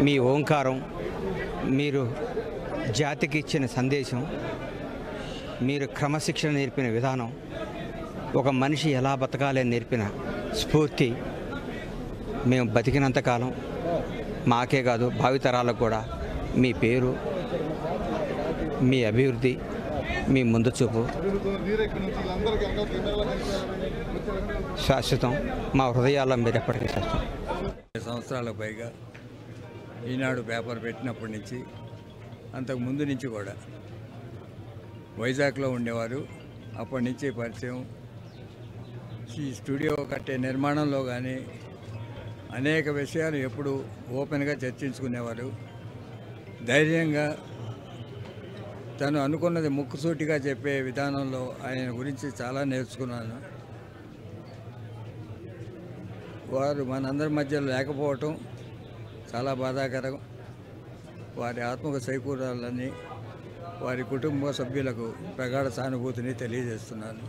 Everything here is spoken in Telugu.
మీ ఓంకారం, మీరు జాతికి ఇచ్చిన సందేశం, మీరు క్రమశిక్షణ నేర్పిన విధానం, ఒక మనిషి ఎలా బతకాలి అని నేర్పిన స్ఫూర్తి మేము బతికినంతకాలం మాకే కాదు భావితరాలకు కూడా మీ పేరు, మీ అభివృద్ధి, మీ ముందు చూపు శాశ్వతం. మా హృదయాల్లో మీరు ఎప్పటికీ శాశ్వతం. సంవత్సరాలకు పైగా ఈనాడు పేపర్ పెట్టినప్పటి నుంచి అంతకు ముందు నుంచి కూడా వైజాగ్లో ఉండేవారు. అప్పటి నుంచి పరిచయం. ఈ స్టూడియో కట్టే నిర్మాణంలో కానీ అనేక విషయాలు ఎప్పుడు ఓపెన్గా చర్చించుకునేవారు. ధైర్యంగా తను అనుకున్నది ముక్కుసూటిగా చెప్పే విధానంలో ఆయన గురించి చాలా నేర్చుకున్నాను. వారు మనందరి మధ్యలో లేకపోవటం చాలా బాధాకరం. వారి ఆత్మకు చేకూరాలని వారి కుటుంబ సభ్యులకు ప్రగాఢ సానుభూతిని తెలియజేస్తున్నాను.